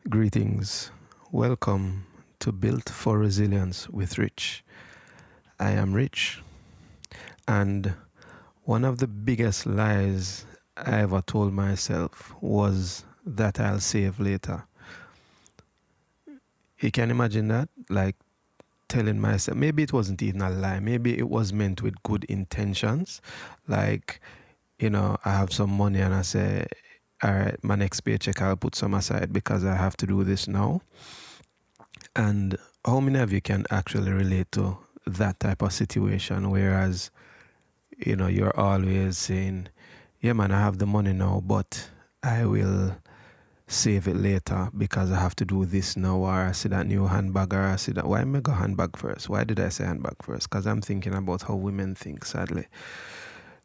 Greetings. Welcome to Built for Resilience with Rich. I am Rich, and one of the biggest lies I ever told myself was that I'll save later. You can imagine that? Like telling myself, maybe it wasn't even a lie, maybe it was meant with good intentions. Like, I have some money and I say, all right, my next paycheck, I'll put some aside because I have to do this now. And how many of you can actually relate to that type of situation? Whereas, you're always saying, yeah, man, I have the money now, but I will save it later because I have to do this now, or I see that new handbag, or I see that. Why make a handbag first? Why did I say handbag first? Because I'm thinking about how women think, sadly.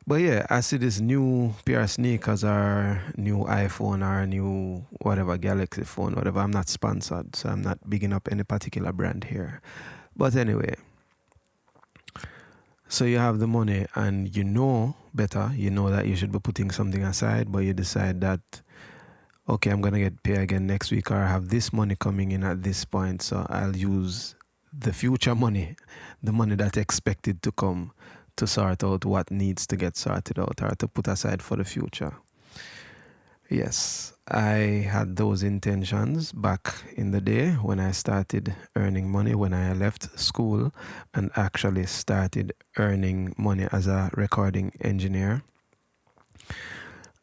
But yeah, I see this new pair of sneakers or new iPhone or new whatever Galaxy phone, whatever. I'm not sponsored, so I'm not bigging up any particular brand here. But anyway, so you have the money and you know better, you know that you should be putting something aside, but you decide that, okay, I'm going to get paid again next week, or I have this money coming in at this point, so I'll use the future money, the money that's expected to come, to sort out what needs to get sorted out or to put aside for the future. Yes, I had those intentions back in the day when I started earning money, when I left school and actually started earning money as a recording engineer.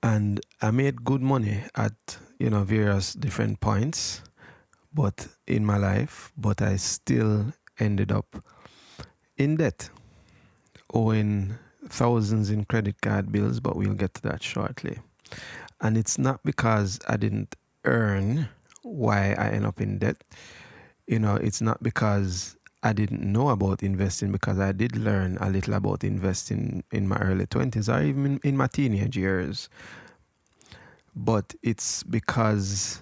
And I made good money at, various different points, but in my life, but I still ended up in debt, owing thousands in credit card bills, but we'll get to that shortly. And it's not because I didn't earn why I end up in debt. It's not because I didn't know about investing, because I did learn a little about investing in my early 20s or even in my teenage years. But it's because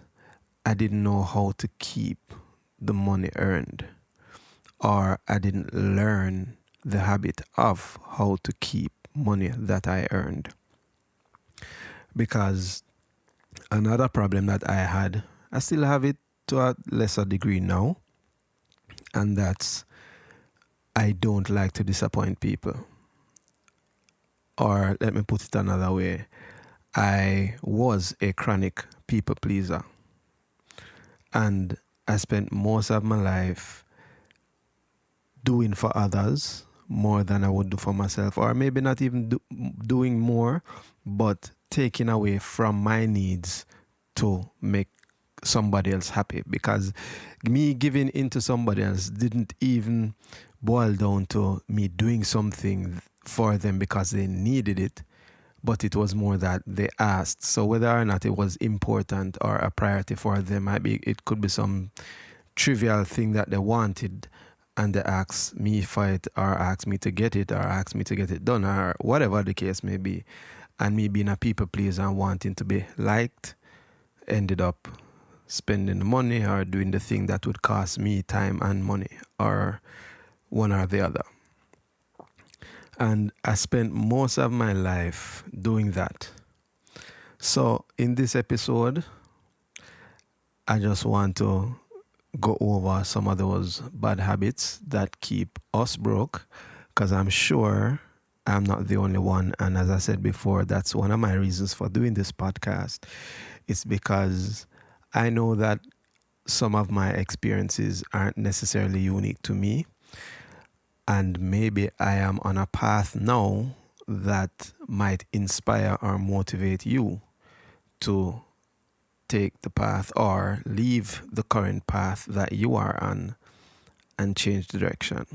I didn't know how to keep the money earned, or I didn't learn the habit of how to keep money that I earned. Because another problem that I had, I still have it to a lesser degree now, and that's I don't like to disappoint people. Or let me put it another way, I was a chronic people pleaser, and I spent most of my life doing for others more than I would do for myself, or maybe not even doing more, but taking away from my needs to make somebody else happy, because me giving into somebody else didn't even boil down to me doing something for them because they needed it, but it was more that they asked. So whether or not it was important or a priority for them, it could be some trivial thing that they wanted, and they asked me for it, or asked me to get it, or asked me to get it done, or whatever the case may be. And me being a people pleaser and wanting to be liked, ended up spending the money or doing the thing that would cost me time and money, or one or the other. And I spent most of my life doing that. So in this episode, I just want to go over some of those bad habits that keep us broke, because I'm sure I'm not the only one. And as I said before, that's one of my reasons for doing this podcast. It's because I know that some of my experiences aren't necessarily unique to me. And maybe I am on a path now that might inspire or motivate you to take the path or leave the current path that you are on and change the direction.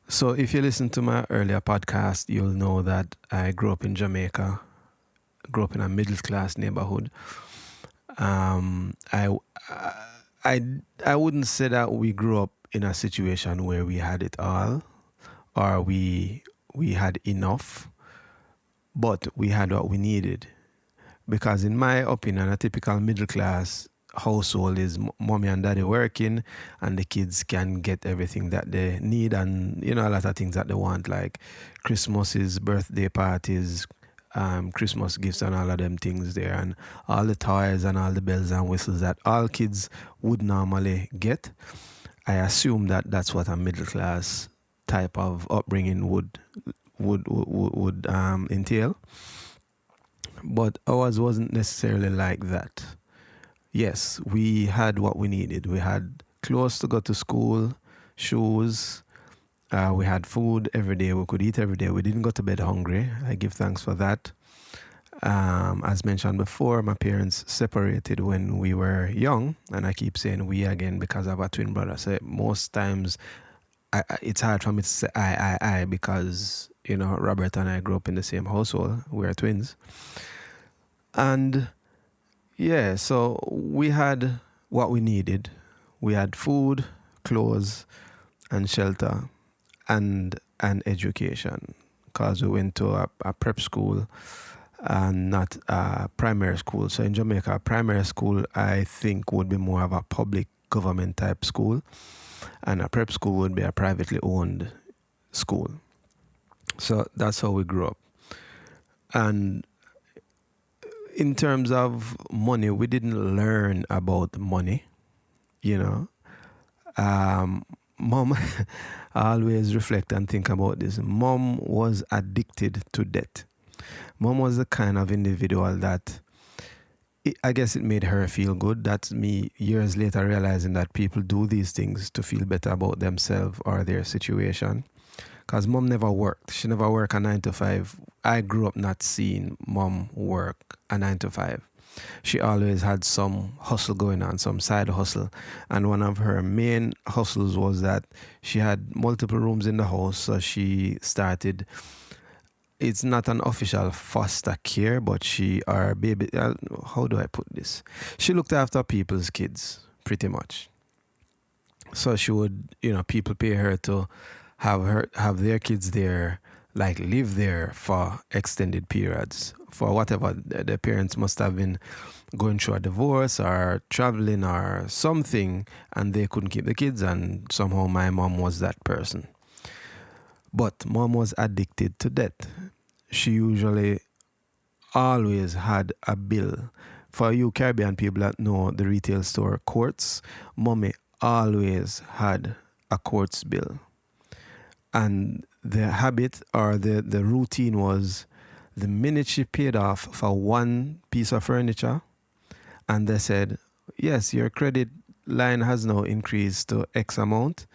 So if you listen to my earlier podcast, you'll know that I grew up in Jamaica, grew up in a middle class neighborhood. I wouldn't say that we grew up in a situation where we had it all, or we had enough, but we had what we needed. Because in my opinion, a typical middle class household is mommy and daddy working, and the kids can get everything that they need, and a lot of things that they want, like Christmases, birthday parties, Christmas gifts and all of them things there, and all the toys and all the bells and whistles that all kids would normally get. I assume that that's what a middle class type of upbringing would entail. But ours wasn't necessarily like that. Yes, we had what we needed. We had clothes to go to school, shoes. We had food every day. We could eat every day. We didn't go to bed hungry. I give thanks for that. As mentioned before, my parents separated when we were young, and I keep saying we again because I have a twin brother. So most times, it's hard for me to say I because Robert and I grew up in the same household. We are twins, and yeah, so we had what we needed. We had food, clothes, and shelter, and education, because we went to a prep school and not a primary school. So in Jamaica, a primary school I think would be more of a public government type school, and a prep school would be a privately owned school. So that's how we grew up. And in terms of money, we didn't learn about money, you know. Mom, I always reflect and think about this. Mom was addicted to debt. Mom was the kind of individual that I guess it made her feel good. That's me years later realizing that people do these things to feel better about themselves or their situation. Because mom never worked. She never worked a 9 to 5. I grew up not seeing mom work a 9 to 5. She always had some hustle going on, some side hustle. And one of her main hustles was that she had multiple rooms in the house. So she started, it's not an official foster care, but how do I put this? She looked after people's kids, pretty much. So she would, people pay her to have their kids there, like live there for extended periods, for whatever the parents must have been going through a divorce or traveling or something, and they couldn't keep the kids, and somehow my mom was that person. But mom was addicted to debt. She usually always had a bill. For you Caribbean people that know the retail store Courts, mommy always had a Courts bill. And the habit or the routine was, the minute she paid off for one piece of furniture, and they said, yes, your credit line has now increased to X amount,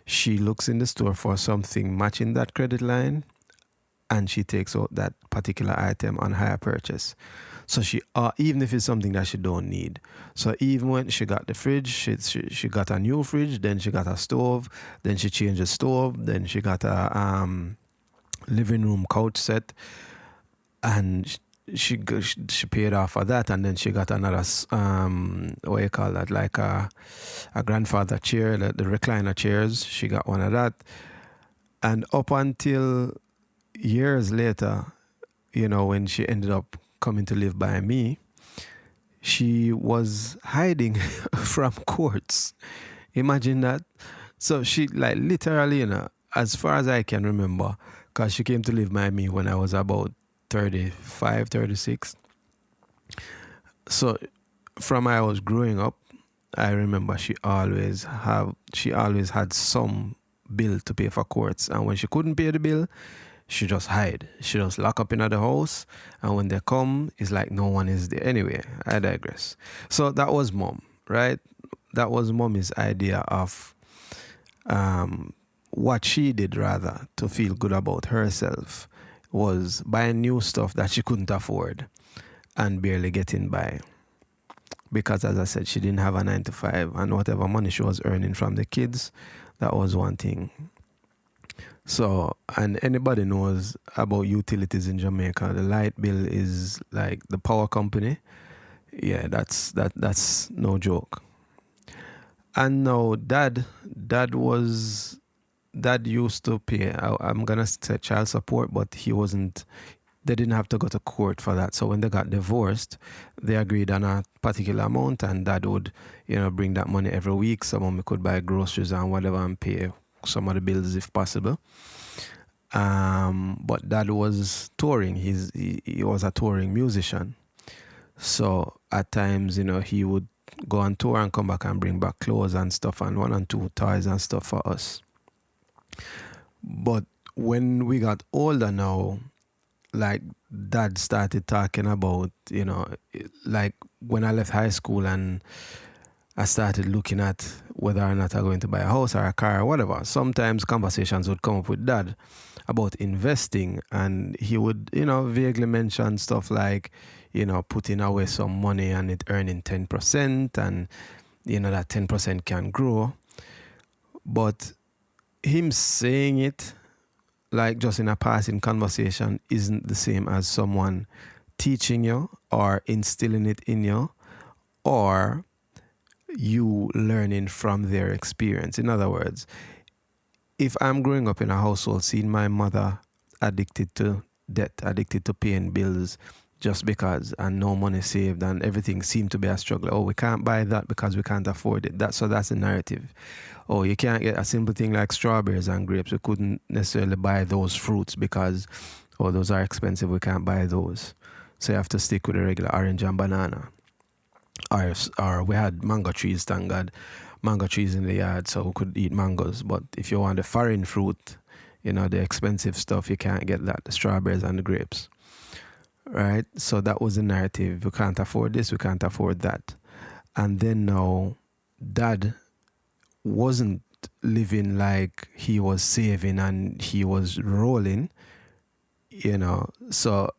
she looks in the store for something matching that credit line, and she takes out that particular item on hire purchase. So even if it's something that she don't need. So even when she got the fridge, she got a new fridge, then she got a stove, then she changed the stove, then she got a living room couch set, and she paid off for that, and then she got another what you call that, like a grandfather chair, the recliner chairs. She got one of that, and up until years later, when she ended up coming to live by me, she was hiding from Courts. Imagine that. So she, like, literally, as far as I can remember, because she came to live by me when I was about 35, 36. So from I was growing up, I remember she always had some bill to pay for Courts, and when she couldn't pay the bill, she just hide. She just lock up in the house, and when they come, it's like no one is there. Anyway, I digress. So that was mom, right? That was mommy's idea of what she did, rather, to feel good about herself, was buying new stuff that she couldn't afford and barely getting by. Because, as I said, she didn't have a 9 to 5, and whatever money she was earning from the kids, that was one thing. So, and anybody knows about utilities in Jamaica, the light bill is like the power company. Yeah, that's no joke. And now dad used to pay, I'm gonna say child support, but they didn't have to go to court for that. So when they got divorced, they agreed on a particular amount, and dad would, bring that money every week so mommy could buy groceries and whatever and pay some of the bills if possible. But Dad was touring. He was a touring musician. So at times, he would go on tour and come back and bring back clothes and stuff and one and two toys and stuff for us. But when we got older now, like Dad started talking about, like when I left high school and I started looking at whether or not I'm going to buy a house or a car or whatever. Sometimes conversations would come up with Dad about investing, and he would, vaguely mention stuff like, putting away some money and it earning 10%, and, that 10% can grow. But him saying it, like just in a passing conversation, isn't the same as someone teaching you or instilling it in you, or you learning from their experience. In other words, if I'm growing up in a household seeing my mother addicted to debt, addicted to paying bills just because, and no money saved, and everything seemed to be a struggle. Oh, we can't buy that because we can't afford it. That's the narrative. Oh, you can't get a simple thing like strawberries and grapes. We couldn't necessarily buy those fruits because, oh, those are expensive. We can't buy those. So you have to stick with the regular orange and banana. Or we had mango trees, thank God, mango trees in the yard, so we could eat mangoes. But if you want the foreign fruit, the expensive stuff, you can't get that, the strawberries and the grapes, right? So that was the narrative. We can't afford this, we can't afford that. And then now, Dad wasn't living like he was saving and he was rolling, so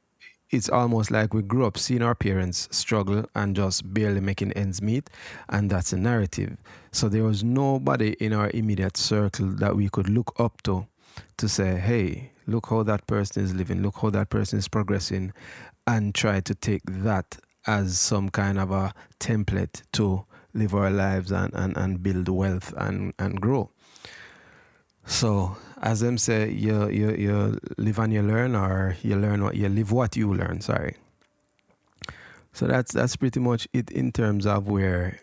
it's almost like we grew up seeing our parents struggle and just barely making ends meet, and that's a narrative. So there was nobody in our immediate circle that we could look up to say, hey, look how that person is living, look how that person is progressing, and try to take that as some kind of a template to live our lives and build wealth and grow. So, as them say, you live and you learn, or you learn what you live what you learn. Sorry. So that's pretty much it in terms of where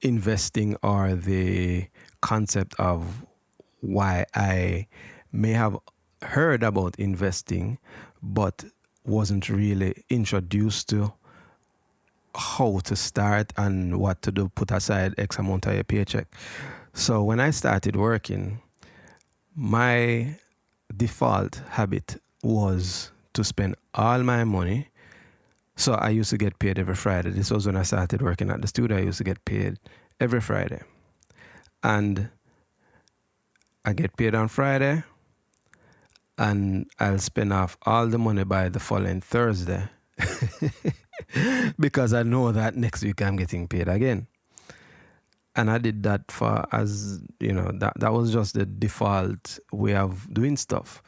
investing or the concept of why I may have heard about investing, but wasn't really introduced to how to start and what to do, put aside X amount of your paycheck. So when I started working, my default habit was to spend all my money. So I used to get paid every Friday. This was when I started working at the studio. I used to get paid every Friday. And I get paid on Friday, and I'll spend off all the money by the following Thursday because I know that next week I'm getting paid again. And I did that for, as that was just the default way of doing stuff.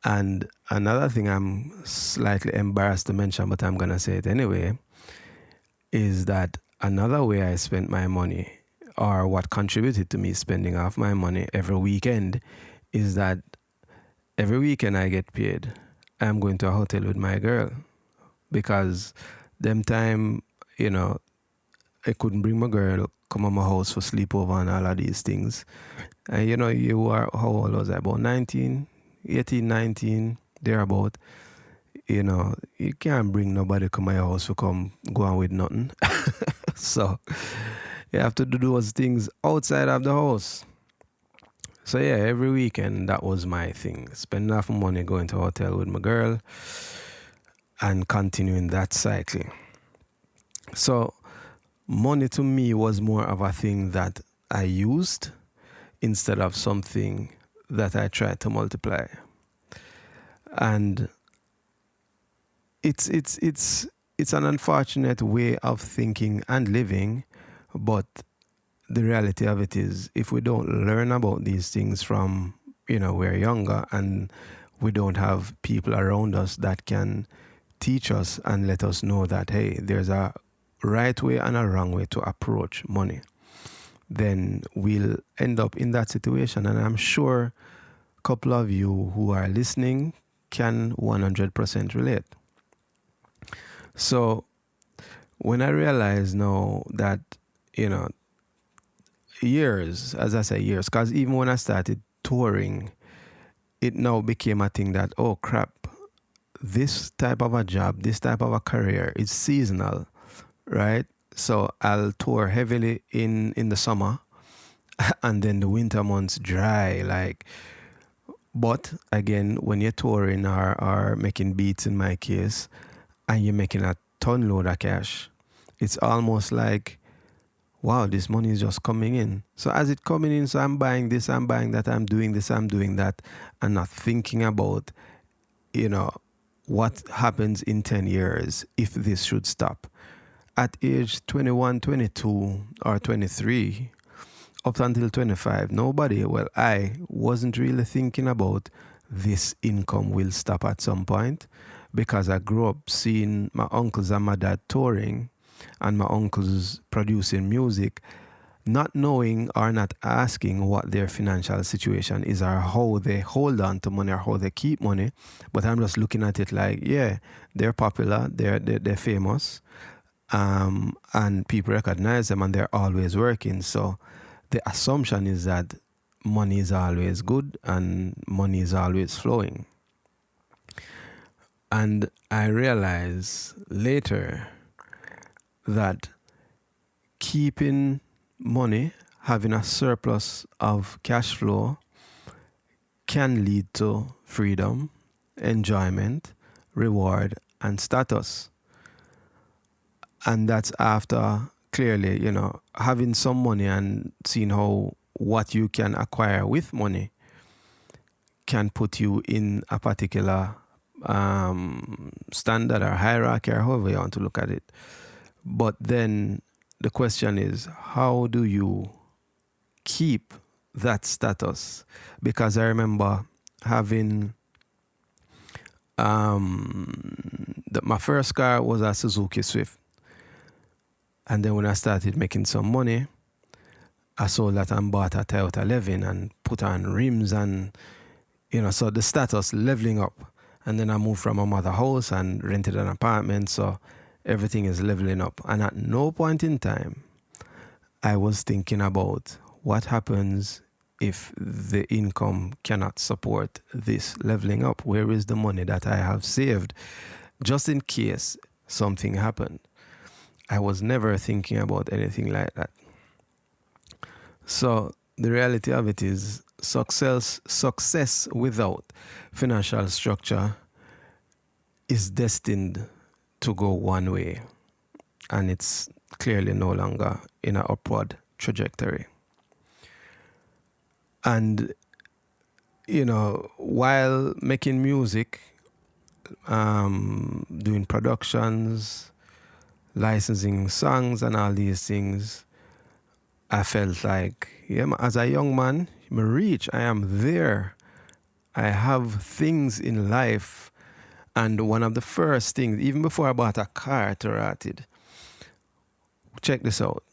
And another thing I'm slightly embarrassed to mention, but I'm gonna say it anyway, is that another way I spent my money, or what contributed to me spending off my money every weekend, is that every weekend I get paid, I'm going to a hotel with my girl, because them time, I couldn't bring my girl come to my house for sleepover and all of these things. And you are, how old was I? About 19, 18, 19, thereabout. You can't bring nobody come to my house to come go on with nothing. So you have to do those things outside of the house. So yeah, every weekend that was my thing. Spend enough money going to a hotel with my girl and continuing that cycle. So money to me was more of a thing that I used instead of something that I tried to multiply. And it's an unfortunate way of thinking and living, but the reality of it is, if we don't learn about these things from we're younger, and we don't have people around us that can teach us and let us know that, hey, there's a right way and a wrong way to approach money, then we'll end up in that situation. And I'm sure a couple of you who are listening can 100% relate. So when I realize now that, years, as I say, years, because even when I started touring, it now became a thing that, oh crap, this type of a job, this type of a career is seasonal, right? So I'll tour heavily in the summer, and then the winter months dry. Like, but again, when you're touring or making beats in my case, and you're making a ton load of cash, it's almost like, wow, this money is just coming in. So as it coming in, so I'm buying this, I'm buying that, I'm doing this, I'm doing that, and not thinking about, you know, what happens in 10 years if this should stop. At age 21, 22, or 23, up until 25, nobody, well, I wasn't really thinking about this income will stop at some point, because I grew up seeing my uncles and my dad touring and my uncles producing music, not knowing or not asking what their financial situation is or how they hold on to money or how they keep money. But I'm just looking at it like, yeah, they're popular, they're famous, and people recognize them and they're always working. So the assumption is that money is always good and money is always flowing. And I realize later that keeping money, having a surplus of cash flow, can lead to freedom, enjoyment, reward, and status. And that's after clearly, having some money and seeing how what you can acquire with money can put you in a particular standard or hierarchy or however you want to look at it. But then the question is, how do you keep that status? Because I remember having my first car was a Suzuki Swift. And then when I started making some money, I sold that and bought a Toyota 11 and put on rims and, so the status leveling up. And then I moved from my mother's house and rented an apartment. So everything is leveling up. And at no point in time, I was thinking about what happens if the income cannot support this leveling up. Where is the money that I have saved just in case something happened? I was never thinking about anything like that. So the reality of it is success without financial structure is destined to go one way, and it's clearly no longer in an upward trajectory. And while making music, doing productions, licensing songs and all these things, I felt like, as a young man, I am there. I have things in life. And one of the first things, even before I bought a car to ride it, check this out,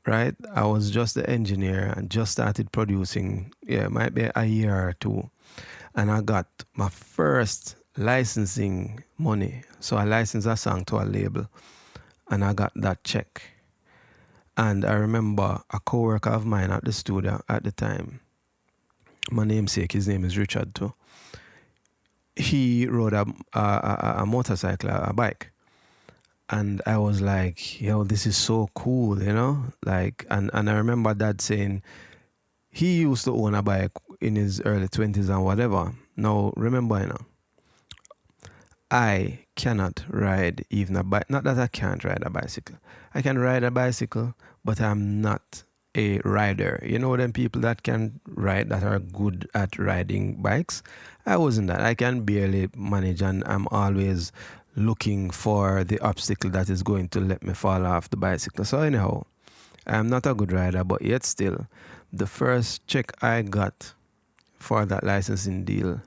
right? I was just the engineer and just started producing, it might be a year or two. And I got my first licensing money. So I licensed a song to a label and I got that check. And I remember a coworker of mine at the studio at the time, my namesake, his name is Richard too. He rode a motorcycle, a bike. And I was like, this is so cool, Like, and I remember Dad saying he used to own a bike in his early 20s and whatever. Now, remember, I cannot ride even a bike. Not that I can't ride a bicycle. I can ride a bicycle, but I'm not a rider. Them people that can ride, that are good at riding bikes. I wasn't that. I can barely manage, and I'm always looking for the obstacle that is going to let me fall off the bicycle. So anyhow, I'm not a good rider, but yet still, the first check I got for that licensing deal,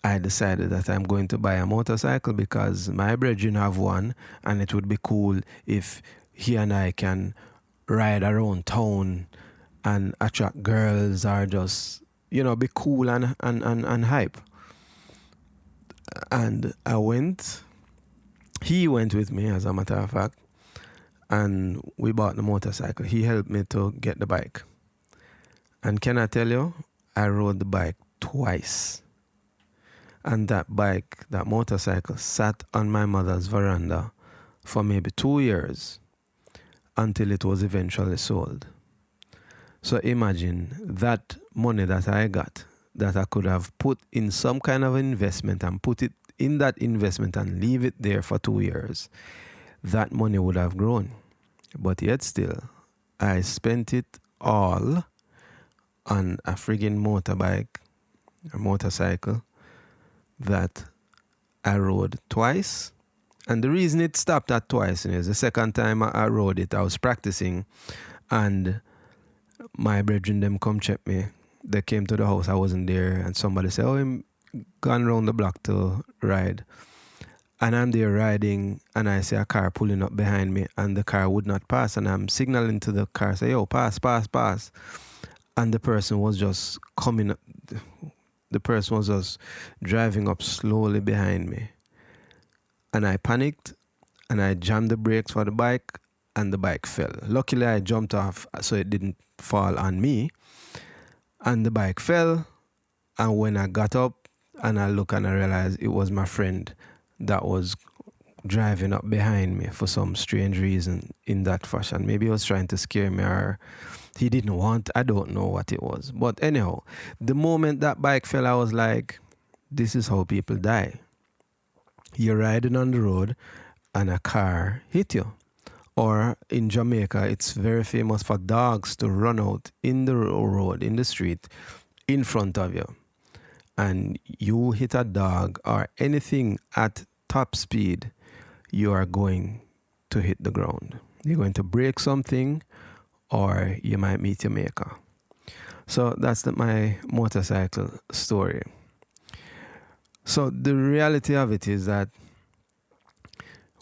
I decided that I'm going to buy a motorcycle because my brethren have one, and it would be cool if he and I can ride around town and attract girls, or just, be cool and hype. And he went with me, as a matter of fact, and we bought the motorcycle. He helped me to get the bike. And can I tell you, I rode the bike twice. And that bike, that motorcycle, sat on my mother's veranda for maybe 2 years until it was eventually sold. So imagine that money that I got, that I could have put in some kind of investment and put it in that investment and leave it there for 2 years. That money would have grown. But yet still, I spent it all on a friggin' motorbike, a motorcycle that I rode twice. And the reason it stopped at twice is the second time I rode it, I was practicing, and my brethren them come check me. They came to the house, I wasn't there, and somebody said, "Oh, him gone round the block to ride." And I'm there riding, and I see a car pulling up behind me, and the car would not pass, and I'm signaling to the car, say, "Yo, pass, pass, pass." And the person was just coming up, the person was just driving up slowly behind me. And I panicked, and I jammed the brakes for the bike, and the bike fell. Luckily, I jumped off so it didn't fall on me, and the bike fell. And when I got up and I looked and I realized it was my friend that was driving up behind me for some strange reason in that fashion. Maybe he was trying to scare me, or he didn't want, I don't know what it was. But anyhow, the moment that bike fell, I was like, this is how people die. You're riding on the road and a car hit you. Or in Jamaica, it's very famous for dogs to run out in the road, in the street, in front of you. And you hit a dog or anything at top speed, you are going to hit the ground. You're going to break something, or you might meet your maker. So that's my motorcycle story. So the reality of it is that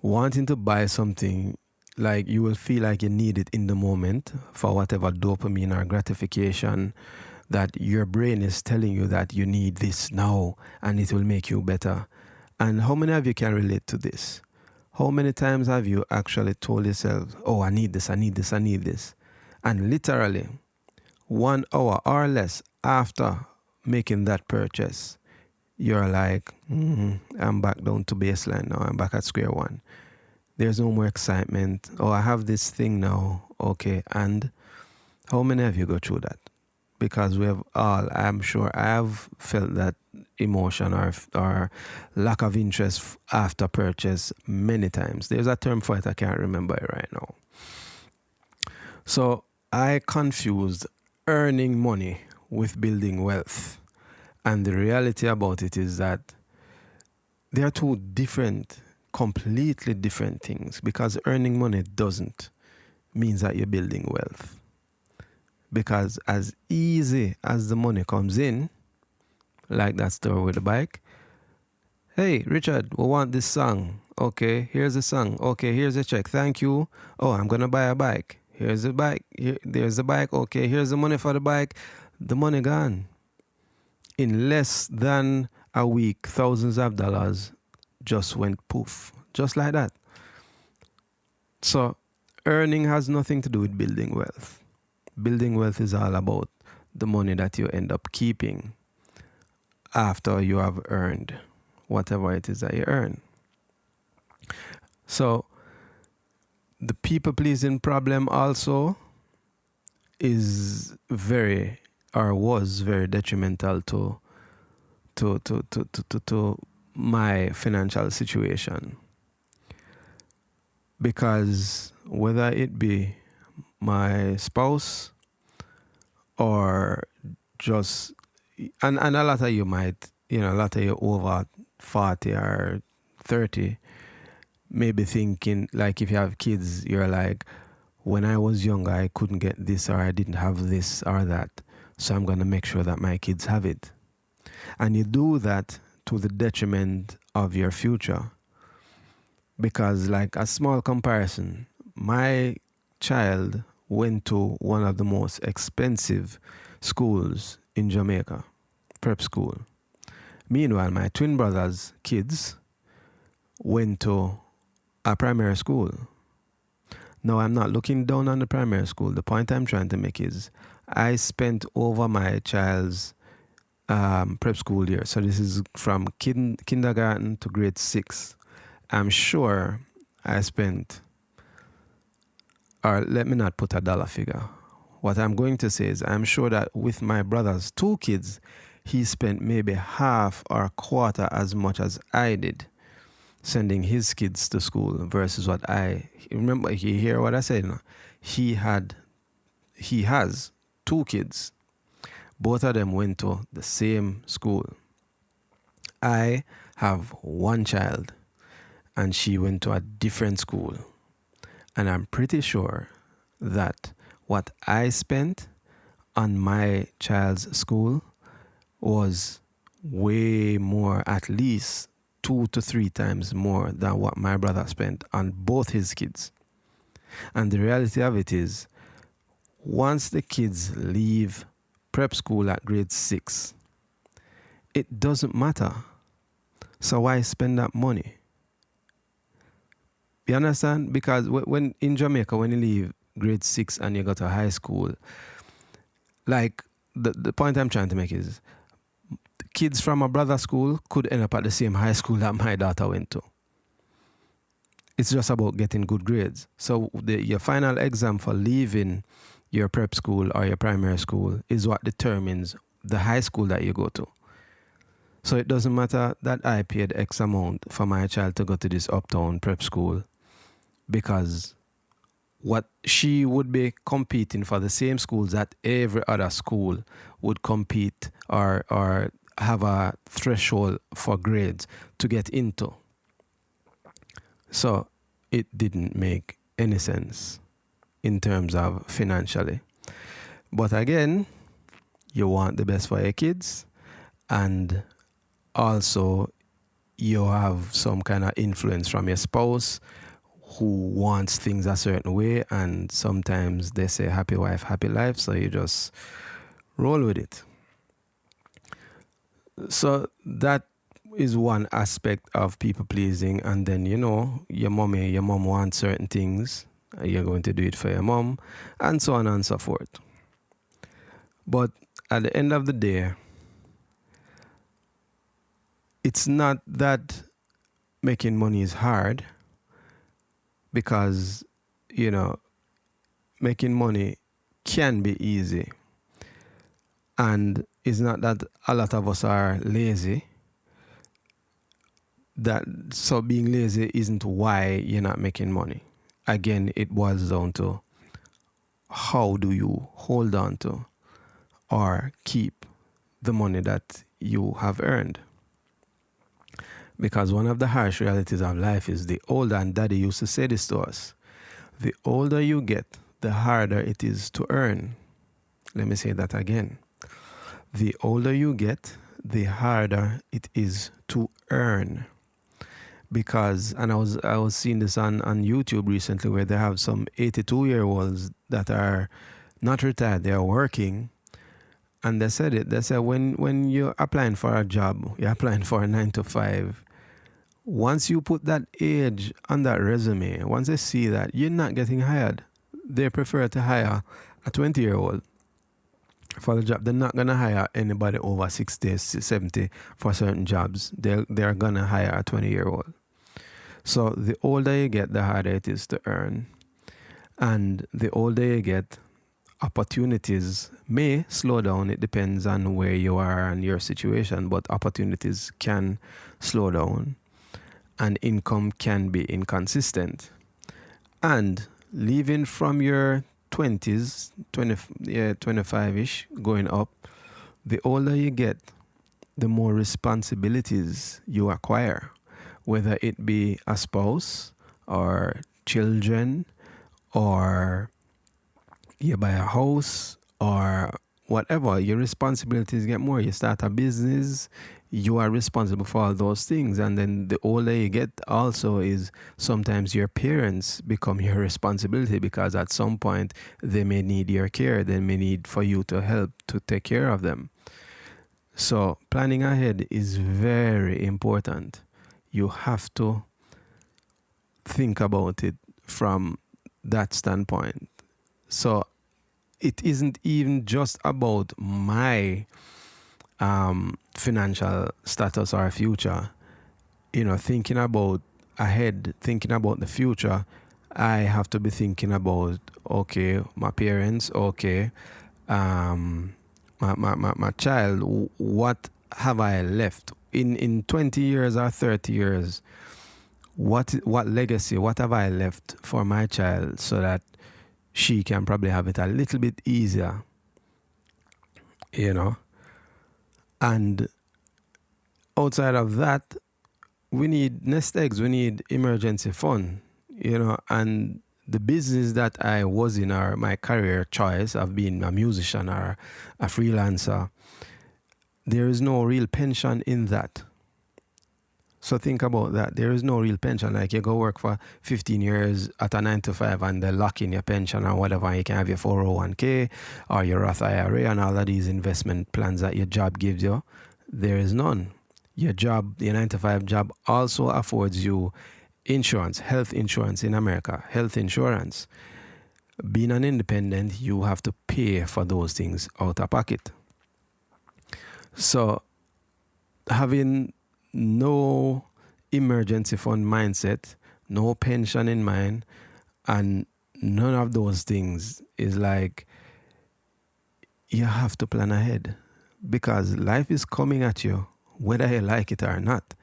wanting to buy something, like, you will feel like you need it in the moment for whatever dopamine or gratification that your brain is telling you that you need this now and it will make you better. And how many of you can relate to this? How many times have you actually told yourself, "Oh, I need this, I need this, I need this," and literally 1 hour or less after making that purchase, you're like, I'm back down to baseline now. I'm back at square one. There's no more excitement. Oh, I have this thing now. Okay. And how many of you go through that? Because we have all, I'm sure I have felt that emotion or lack of interest after purchase many times. There's a term for it. I can't remember it right now. So I confused earning money with building wealth. And the reality about it is that they are two different, completely different things, because earning money doesn't mean that you're building wealth. Because as easy as the money comes in, like that story with the bike, "Hey, Richard, we want this song. Okay, here's the song. Okay, here's the check. Thank you. Oh, I'm going to buy a bike. Here's the bike. There's the bike. Okay, here's the money for the bike." The money gone. In less than a week, thousands of dollars just went poof. Just like that. So earning has nothing to do with building wealth. Building wealth is all about the money that you end up keeping after you have earned whatever it is that you earn. So the people pleasing problem also is very, or was very detrimental to my financial situation. Because whether it be my spouse or just, and a lot of you might, a lot of you over 40 or 30 may be thinking, like, if you have kids, you're like, when I was younger, I couldn't get this, or I didn't have this or that, so I'm going to make sure that my kids have it. And you do that to the detriment of your future. Because, like, a small comparison, my child went to one of the most expensive schools in Jamaica, prep school. Meanwhile, my twin brother's kids went to a primary school. Now, I'm not looking down on the primary school. The point I'm trying to make is I spent over my child's prep school year. So this is from kindergarten to grade 6. I'm sure I spent, or let me not put a dollar figure. What I'm going to say is I'm sure that with my brother's 2 kids, he spent maybe half or a quarter as much as I did sending his kids to school versus what I remember. You hear what I said? No? He has 2 kids. Both of them went to the same school. I have one child, and she went to a different school. And I'm pretty sure that what I spent on my child's school was way more, at least 2 to 3 times more than what my brother spent on both his kids. And the reality of it is, once the kids leave prep school at grade 6, it doesn't matter. So why spend that money? You understand? Because when in Jamaica, when you leave grade 6 and you go to high school, like the point I'm trying to make is kids from a brother school could end up at the same high school that my daughter went to. It's just about getting good grades. So your final exam for leaving your prep school or your primary school is what determines the high school that you go to. So it doesn't matter that I paid X amount for my child to go to this uptown prep school, because what she would be competing for the same schools that every other school would compete or have a threshold for grades to get into. So it didn't make any sense in terms of financially. But again, you want the best for your kids, and also you have some kind of influence from your spouse who wants things a certain way, and sometimes they say happy wife, happy life, so you just roll with it. So that is one aspect of people pleasing. And then, your mom wants certain things, you're going to do it for your mom, and so on and so forth. But at the end of the day, it's not that making money is hard, because making money can be easy. And it's not that a lot of us are lazy. So being lazy isn't why you're not making money. Again, it boils down to how do you hold on to or keep the money that you have earned. Because one of the harsh realities of life is, the older, and Daddy used to say this to us, the older you get, the harder it is to earn. Let me say that again. The older you get, the harder it is to earn. Because, and I was seeing this on YouTube recently, where they have some 82-year-olds that are not retired, they are working. And they said when you're applying for a job, you're applying for a 9 to 5. Once you put that age on that resume, once they see that you're not getting hired, they prefer to hire a 20-year-old for the job. They're not going to hire anybody over 60, 70 for certain jobs. They're going to hire a 20-year-old. So the older you get, the harder it is to earn. And the older you get, opportunities may slow down. It depends on where you are and your situation, but opportunities can slow down, and income can be inconsistent. And leaving from your 20s, 25-ish, going up, the older you get, the more responsibilities you acquire, whether it be a spouse or children, or you buy a house or whatever. Your responsibilities get more. You start a business, you are responsible for all those things. And then the older you get also is sometimes your parents become your responsibility, because at some point they may need your care. They may need for you to help to take care of them. So planning ahead is very important. You have to think about it from that standpoint. So it isn't even just about my financial status or future, thinking about ahead, thinking about the future, I have to be thinking about, okay, my parents, okay, um, my child, what have I left? In 20 years or 30 years, what legacy, what have I left for my child so that she can probably have it a little bit easier, you know? And outside of that, we need nest eggs, we need emergency fund, and the business that I was in, or my career choice of being a musician or a freelancer, there is no real pension in that. So think about that. There is no real pension. Like you go work for 15 years at a 9 to 5 and they lock in your pension or whatever. And you can have your 401k or your Roth IRA and all of these investment plans that your job gives you. There is none. Your job, your 9 to 5 job also affords you insurance, health insurance in America, health insurance. Being an independent, you have to pay for those things out of pocket. So having no emergency fund mindset, no pension in mind, and none of those things is like you have to plan ahead because life is coming at you, whether you like it or not.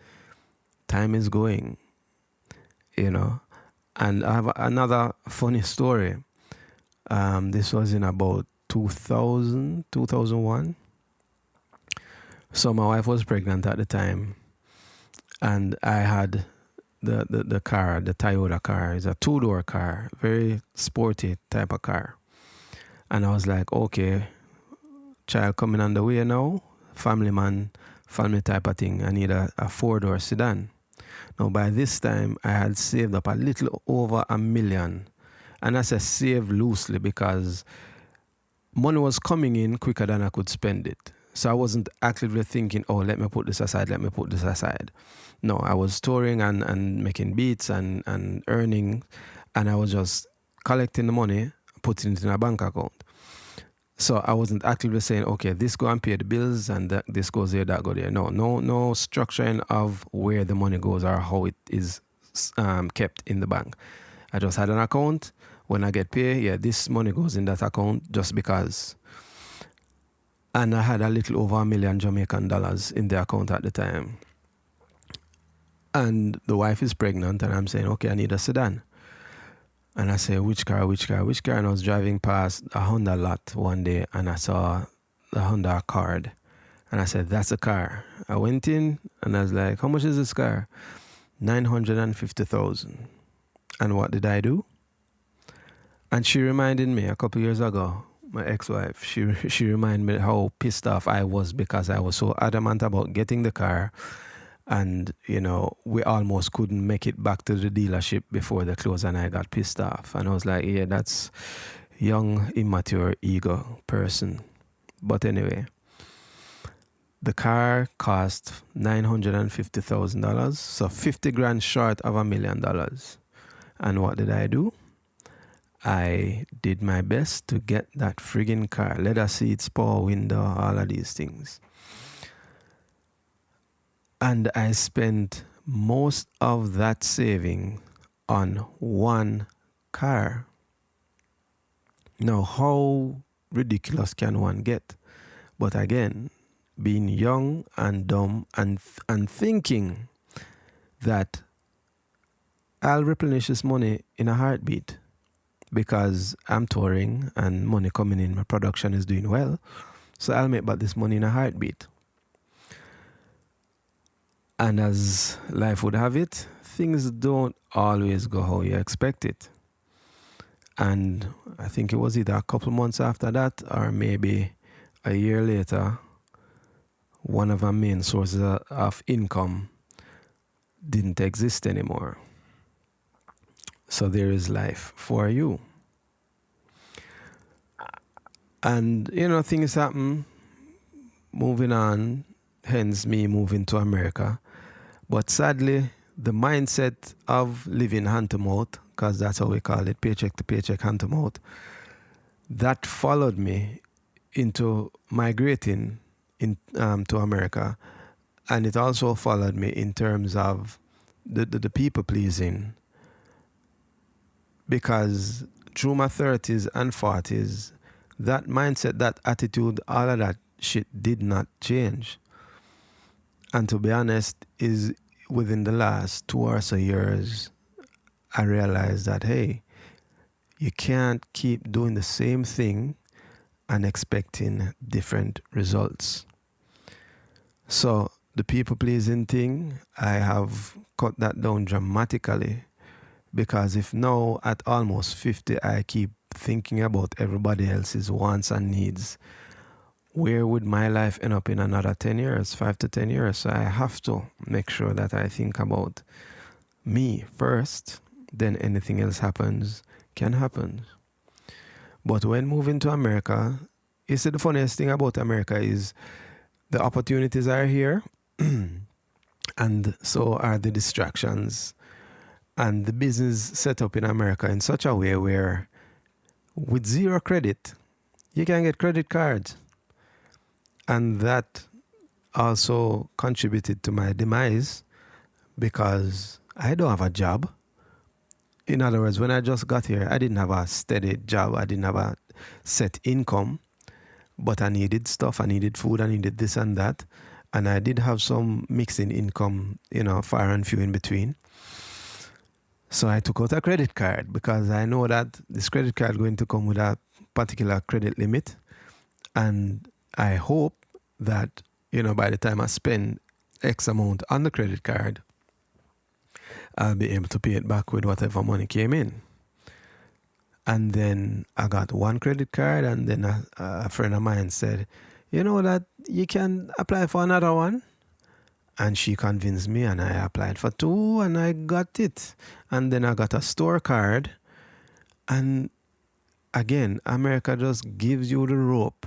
Time is going, And I have another funny story. This was in about 2000, 2001. So my wife was pregnant at the time. And I had the car, the Toyota car. It's a 2-door car, very sporty type of car. And I was like, okay, child coming on the way now, family man, family type of thing. I need a 4-door sedan. Now, by this time, I had saved up a little over $1 million. And I say save loosely because money was coming in quicker than I could spend it. So I wasn't actively thinking, oh, let me put this aside, let me put this aside. No, I was touring and making beats and earning, and I was just collecting the money, putting it in a bank account. So I wasn't actively saying, okay, this go and pay the bills and this goes there, that go there. No structuring of where the money goes or how it is kept in the bank. I just had an account. When I get paid, this money goes in that account just because. And I had a little over $1 million Jamaican dollars in the account at the time. And the wife is pregnant and I'm saying, okay, I need a sedan. And I say, which car? And I was driving past a Honda lot one day and I saw the Honda Accord. And I said, that's a car. I went in and I was like, how much is this car? $950,000. And what did I do? And she reminded me a couple years ago, my ex-wife, she reminded me how pissed off I was because I was so adamant about getting the car. And, we almost couldn't make it back to the dealership before they closed and I got pissed off. And I was like, yeah, that's young, immature, ego person. But anyway, the car cost $950,000, so 50 grand short of $1 million. And what did I do? I did my best to get that friggin' car. Leather seats, power window, all of these things. And I spent most of that saving on one car. Now, how ridiculous can one get? But again, being young and dumb and thinking that I'll replenish this money in a heartbeat because I'm touring and money coming in, my production is doing well. So I'll make back this money in a heartbeat. And as life would have it, things don't always go how you expect it. And I think it was either a couple months after that or maybe a year later, one of our main sources of income didn't exist anymore. So there is life for you. And, things happen, moving on, hence me moving to America. But sadly, the mindset of living hand to mouth, because that's how we call it, paycheck to paycheck, hand to mouth, that followed me into migrating to America, and it also followed me in terms of the people pleasing, because through my 30s and 40s, that mindset, that attitude, all of that shit did not change. And to be honest, is within the last 2 or so years, I realized that, hey, you can't keep doing the same thing and expecting different results. So the people pleasing thing, I have cut that down dramatically, because if now at almost 50 I keep thinking about everybody else's wants and needs, where would my life end up in another 10 years, 5 to 10 years? So I have to make sure that I think about me first, then anything else happens can happen. But when moving to America, you see, the funniest thing about America is the opportunities are here, and so are the distractions. And the business set up in America in such a way where with zero credit, you can get credit cards. And that also contributed to my demise, because I don't have a job. In other words, when I just got here, I didn't have a steady job. I didn't have a set income, but I needed stuff. I needed food. I needed this and that. And I did have some mixing income, far and few in between. So I took out a credit card, because I know that this credit card is going to come with a particular credit limit. And I hope that, by the time I spend X amount on the credit card, I'll be able to pay it back with whatever money came in. And then I got one credit card, and then a friend of mine said, you know that you can apply for another one? And she convinced me, and I applied for two, and I got it. And then I got a store card. And again, America just gives you the rope,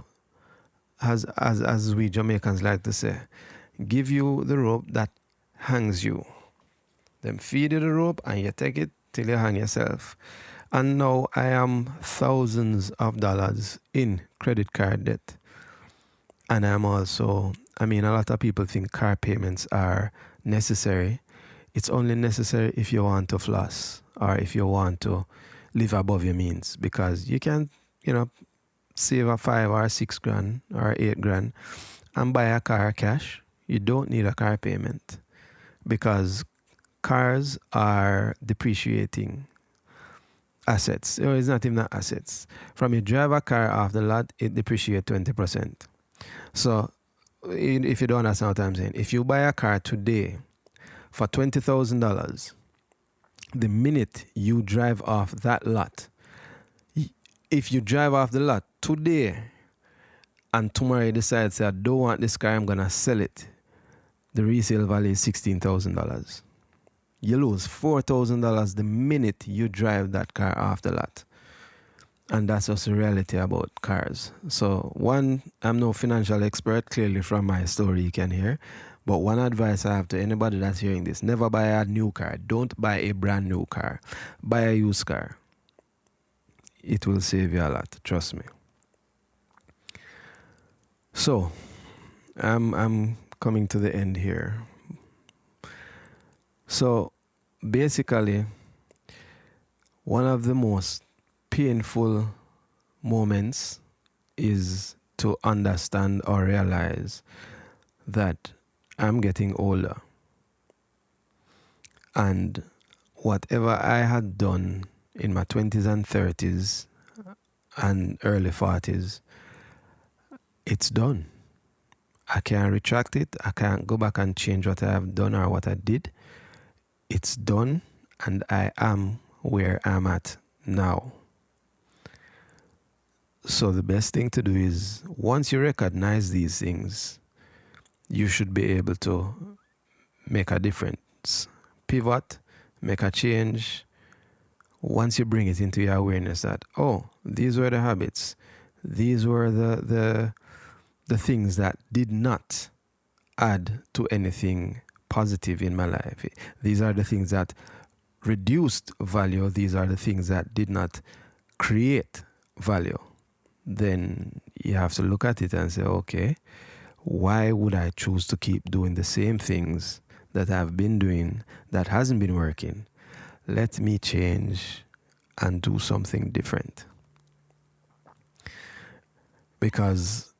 as we Jamaicans like to say, give you the rope that hangs you. Them feed you the rope, and you take it till you hang yourself. And now I am thousands of dollars in credit card debt. And I'm also, a lot of people think car payments are necessary. It's only necessary if you want to floss, or if you want to live above your means, because you can, save a 5 or 6 grand or 8 grand and buy a car cash. You don't need a car payment, because cars are depreciating assets. It's not even assets. From you drive a car off the lot, it depreciates 20%. So if you don't understand what I'm saying, if you buy a car today for $20,000, the minute you drive off that lot, if you drive off the lot today and tomorrow you decide, say, I don't want this car, I'm going to sell it, the resale value is $16,000. You lose $4,000 the minute you drive that car off the lot. And that's just the reality about cars. So one, I'm no financial expert, clearly from my story you can hear. But one advice I have to anybody that's hearing this, never buy a new car. Don't buy a brand new car. Buy a used car. It will save you a lot, trust me. So, I'm coming to the end here. So, basically, one of the most painful moments is to understand or realize that I'm getting older. And whatever I had done in my 20s and 30s and early 40s, it's done. I can't retract it. I can't go back and change what I have done or what I did. It's done, and I am where I'm at now. So the best thing to do is, once you recognize these things, you should be able to make a difference. Pivot, make a change. Once you bring it into your awareness that, oh, these were the habits. These were the things that did not add to anything positive in my life. These are the things that reduced value. These are the things that did not create value. Then you have to look at it and say, okay, Why would I choose to keep doing the same things that I've been doing that hasn't been working? Let me change and do something different. Because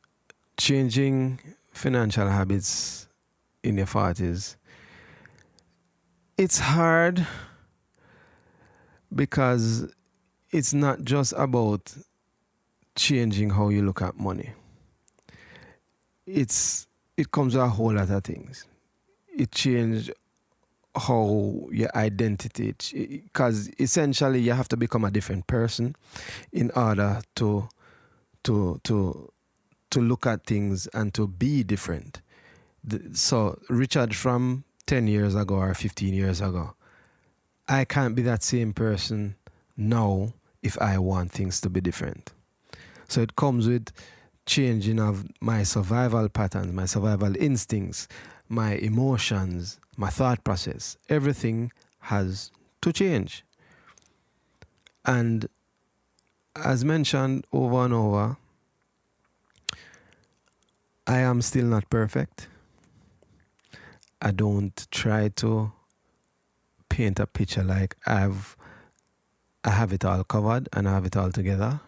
changing financial habits in your 40s, it's hard because it's not just about changing how you look at money. It comes with a whole lot of things. It changed how your identity, because essentially you have to become a different person in order to to to look at things and to be different. So Richard from 10 years ago or 15 years ago, I can't be that same person now if I want things to be different. So it comes with changing of my survival patterns, my survival instincts, my emotions, my thought process. Everything has to change. And as mentioned over and over, I am still not perfect. I don't try to paint a picture like I have it all covered and I have it all together.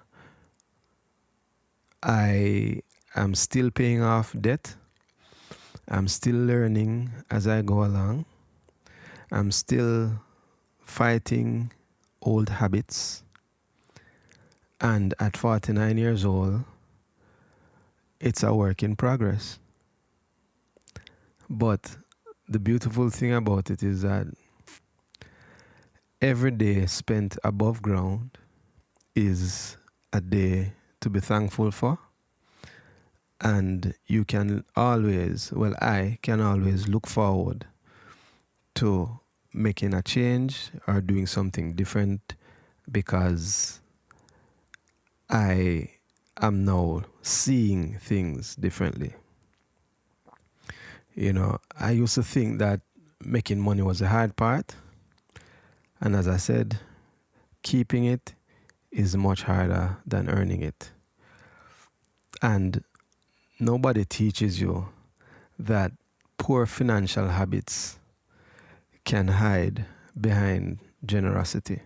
I am still paying off debt. I'm still learning as I go along. I'm still fighting old habits. And at 49 years old, it's a work in progress. But the beautiful thing about it is that every day spent above ground is a day to be thankful for. And you can always, well, I can always look forward to making a change or doing something different because I am now seeing things differently. You know, I used to think that making money was the hard part. And as I said, keeping it is much harder than earning it. And nobody teaches you that poor financial habits can hide behind generosity.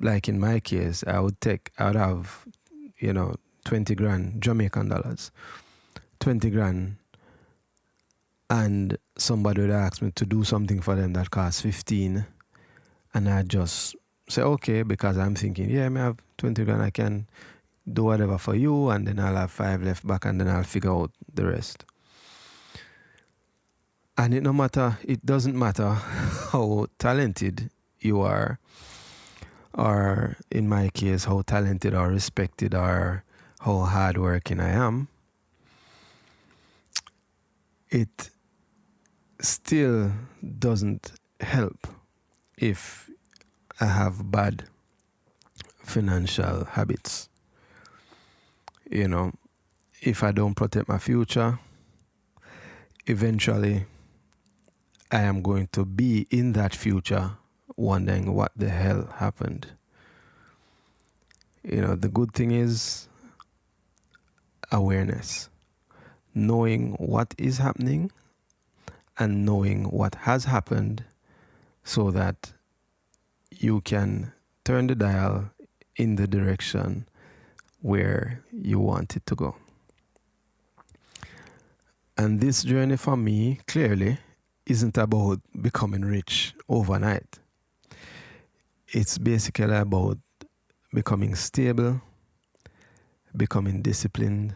Like in my case, I would have, 20 grand Jamaican dollars, 20 grand, and somebody would ask me to do something for them that costs 15, and I just say, okay, because I'm thinking, yeah, I have 20 grand, I can do whatever for you, and then I'll have 5 left back, and then I'll figure out the rest. And it doesn't matter how talented you are, or in my case, how talented or respected or how hardworking I am, it still doesn't help if I have bad financial habits. If I don't protect my future, eventually I am going to be in that future wondering what the hell happened. The good thing is awareness, knowing what is happening and knowing what has happened so that you can turn the dial in the direction where you want it to go. And this journey for me clearly isn't about becoming rich overnight. It's basically about becoming stable, becoming disciplined,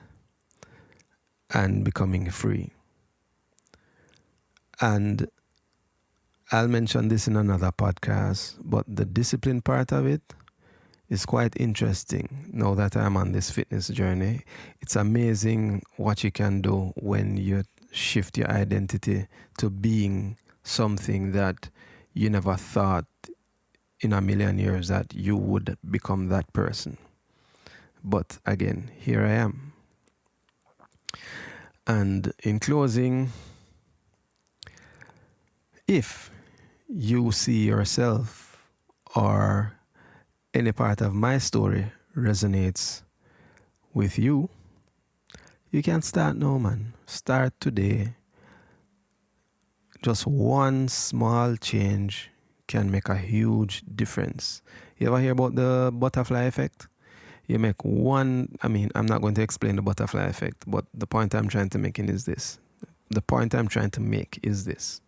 and becoming free. And I'll mention this in another podcast, but the discipline part of it is quite interesting now that I'm on this fitness journey. It's amazing what you can do when you shift your identity to being something that you never thought in a million years that you would become that person. But again, here I am. And in closing, if you see yourself or any part of my story resonates with you, You can start now, man. Start today. Just one small change can make a huge difference. You ever hear about the butterfly effect? You make one, I'm not going to explain the butterfly effect, but the point I'm trying to make is this. The point I'm trying to make is this.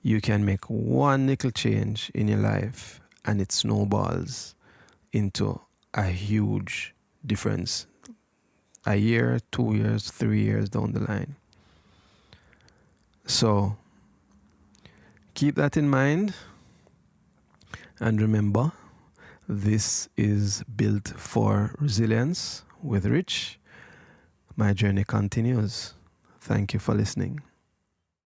You can make one little change in your life and it snowballs into a huge difference. A year, 2 years, 3 years down the line. So keep that in mind and remember, this is Built for Resilience with Rich. My journey continues. Thank you for listening.